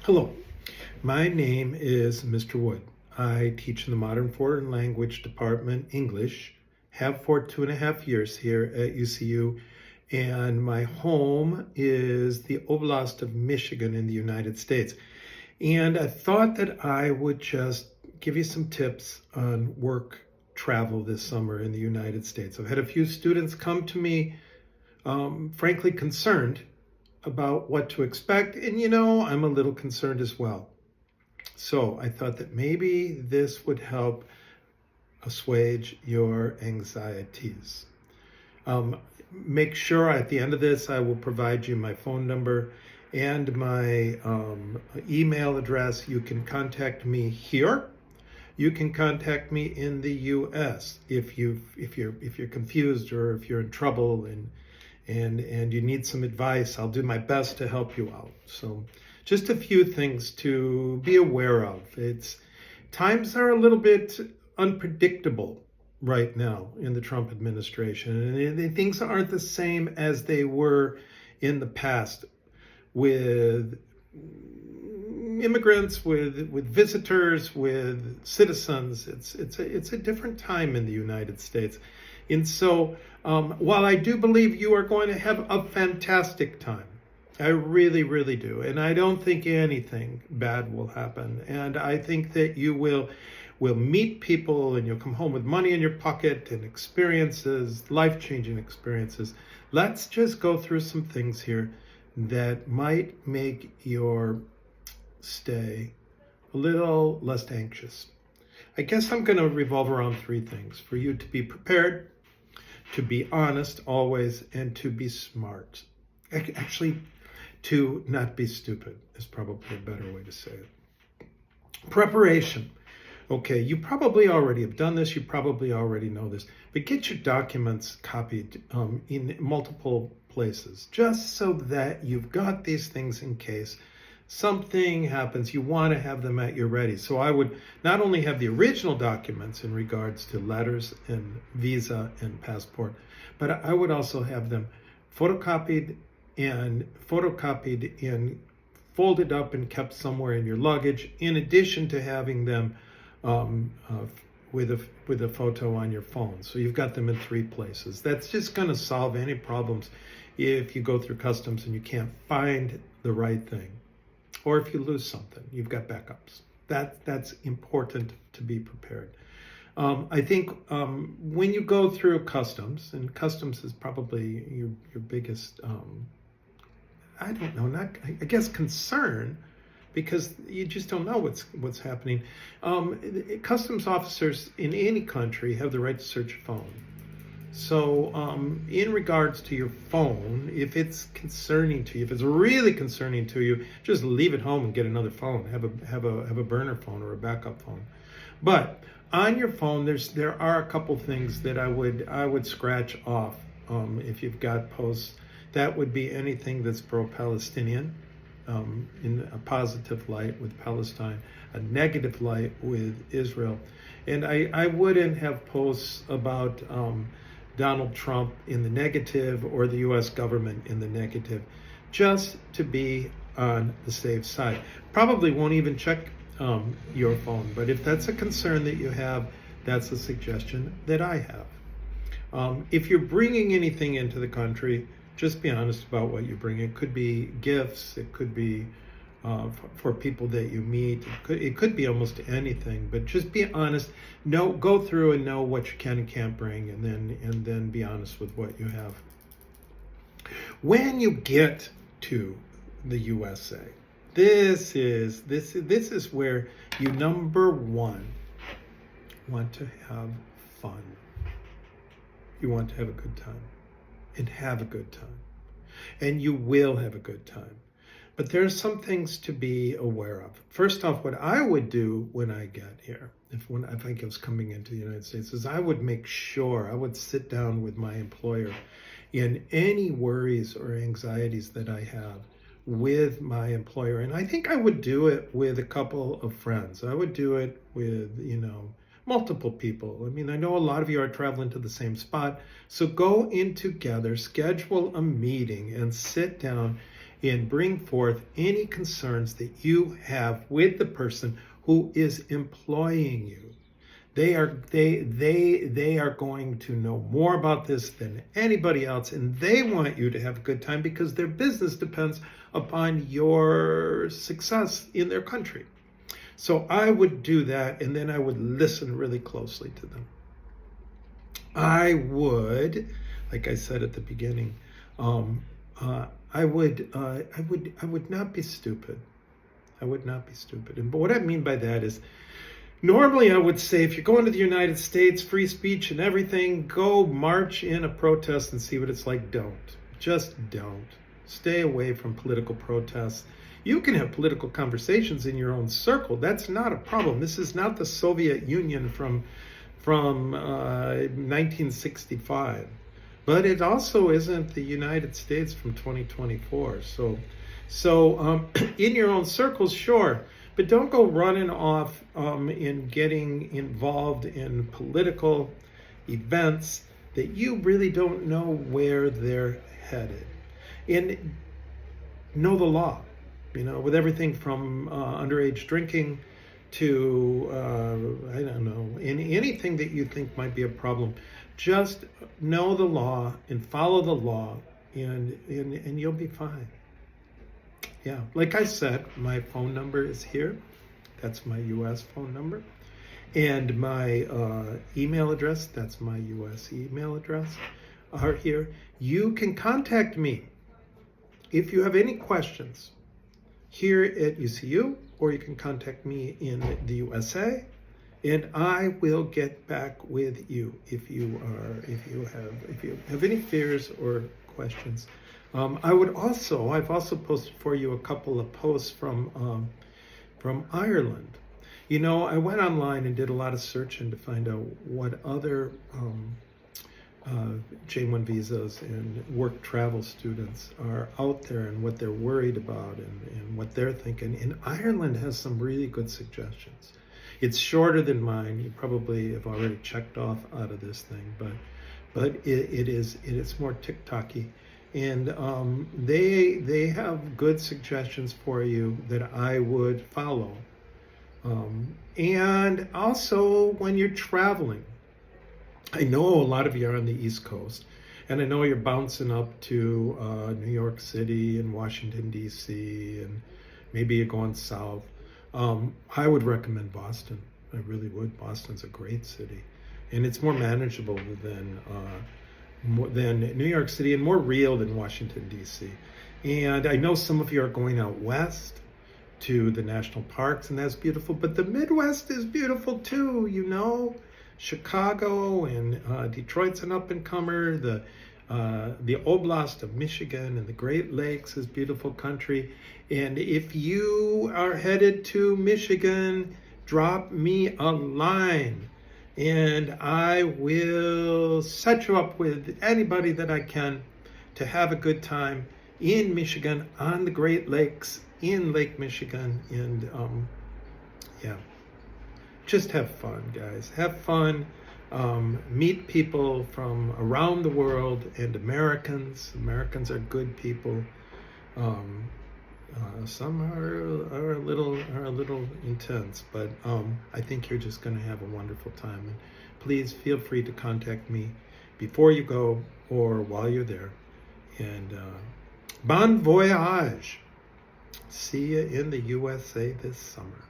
Hello, my name is Mr. Wood. I teach in the Modern Foreign Language Department, English, have for 2.5 years here at UCU, and my home is the Oblast of Michigan in the United States. And I thought that I would just give you some tips on work travel this summer in the United States. I've had a few students come to me, frankly concerned about what to expect, and I'm a little concerned as well. So I thought that maybe this would help assuage your anxieties. Make sure at the end of this, I will provide you my phone number and my email address. You can contact me here. You can contact me in the U.S. if you're confused or if you're in trouble and you need some advice. I'll do my best to help you out. So just a few things to be aware of. Times are a little bit unpredictable right now in the Trump administration, and things aren't the same as they were in the past with immigrants, with visitors, with citizens. It's a different time in the United States. And so while I do believe you are going to have a fantastic time, I really, really do. And I don't think anything bad will happen. And I think that you will meet people and you'll come home with money in your pocket and experiences, life-changing experiences. Let's just go through some things here that might make your stay a little less anxious. I guess I'm going to revolve around three things: for you to be prepared, to be honest always, and to be smart. Actually, to not be stupid is probably a better way to say it. Preparation. Okay, you probably already have done this, you probably already know this, but get your documents copied in multiple places, just so that you've got these things in case something happens. You want to have them at your ready. So I would not only have the original documents in regards to letters and visa and passport, but I would also have them photocopied and folded up and kept somewhere in your luggage, in addition to having them with a photo on your phone. So you've got them in three places. That's just going to solve any problems if you go through customs and you can't find the right thing, or if you lose something, you've got backups. That's important to be prepared. I think when you go through customs, and customs is probably your biggest, I guess concern, because you just don't know what's happening. Customs officers in any country have the right to search your phone. So in regards to your phone, if it's concerning to you, if it's really concerning to you, just leave it home and get another phone. Have a burner phone or a backup phone. But on your phone, there are a couple things that I would scratch off if you've got posts. That would be anything that's pro-Palestinian, in a positive light with Palestine, a negative light with Israel. And I wouldn't have posts about Donald Trump in the negative or the U.S. government in the negative, just to be on the safe side. Probably won't even check your phone, but if that's a concern that you have, that's a suggestion that I have. If you're bringing anything into the country, just be honest about what you bring. It could be gifts, it could be for people that you meet, it could be almost anything, but just be honest. Go through and know what you can and can't bring, and then be honest with what you have. When you get to the USA, this is where you, number one, want to have fun. You want to have a good time, and have a good time, and you will have a good time. But there's some things to be aware of. First off, what I would do when I get here, if I was coming into the United States, is I would make sure I would sit down with my employer in any worries or anxieties that I have with my employer. And I think I would do it with a couple of friends. I would do it with, multiple people. I mean, I know a lot of you are traveling to the same spot. So go in together, schedule a meeting, and sit down and bring forth any concerns that you have with the person who is employing you. They are going to know more about this than anybody else, and they want you to have a good time because their business depends upon your success in their country. So I would do that, and then I would listen really closely to them. I would, like I said at the beginning, I would not be stupid. I would not be stupid. And but what I mean by that is, normally I would say, if you're going to the United States, free speech and everything, go march in a protest and see what it's like. Don't. Just don't. Stay away from political protests. You can have political conversations in your own circle. That's not a problem. This is not the Soviet Union from 1965. But it also isn't the United States from 2024. So in your own circles, sure. But don't go running off in getting involved in political events that you really don't know where they're headed. And know the law, with everything from underage drinking to, I don't know, anything that you think might be a problem. Just know the law and follow the law, and you'll be fine. Yeah, like I said, my phone number is here. That's my U.S. phone number. And my email address, that's my U.S. email address, are here. You can contact me if you have any questions here at UCU, or you can contact me in the USA, and I will get back with you if you have any fears or questions. I've also posted for you a couple of posts from Ireland. I went online and did a lot of searching to find out what other J-1 visas and work travel students are out there and what they're worried about and what they're thinking. And Ireland has some really good suggestions. It's shorter than mine. You probably have already checked off out of this thing, but it is more TikTok-y. And they have good suggestions for you that I would follow. And also, when you're traveling, I know a lot of you are on the East Coast, and I know you're bouncing up to New York City and Washington, D.C., and maybe you're going south. I would recommend Boston. I really would. Boston's a great city, and it's more manageable than New York City, and more real than Washington, D.C. And I know some of you are going out west to the national parks, and that's beautiful, but the Midwest is beautiful too. Chicago and Detroit's an up-and-comer. The Oblast of Michigan and the Great Lakes is beautiful country. And if you are headed to Michigan, drop me a line, and I will set you up with anybody that I can to have a good time in Michigan, on the Great Lakes, in Lake Michigan. And just have fun, guys. Have fun. Meet people from around the world, and Americans. Americans are good people. Some are a little intense, but I think you're just going to have a wonderful time. And please feel free to contact me before you go or while you're there. And bon voyage. See you in the USA this summer.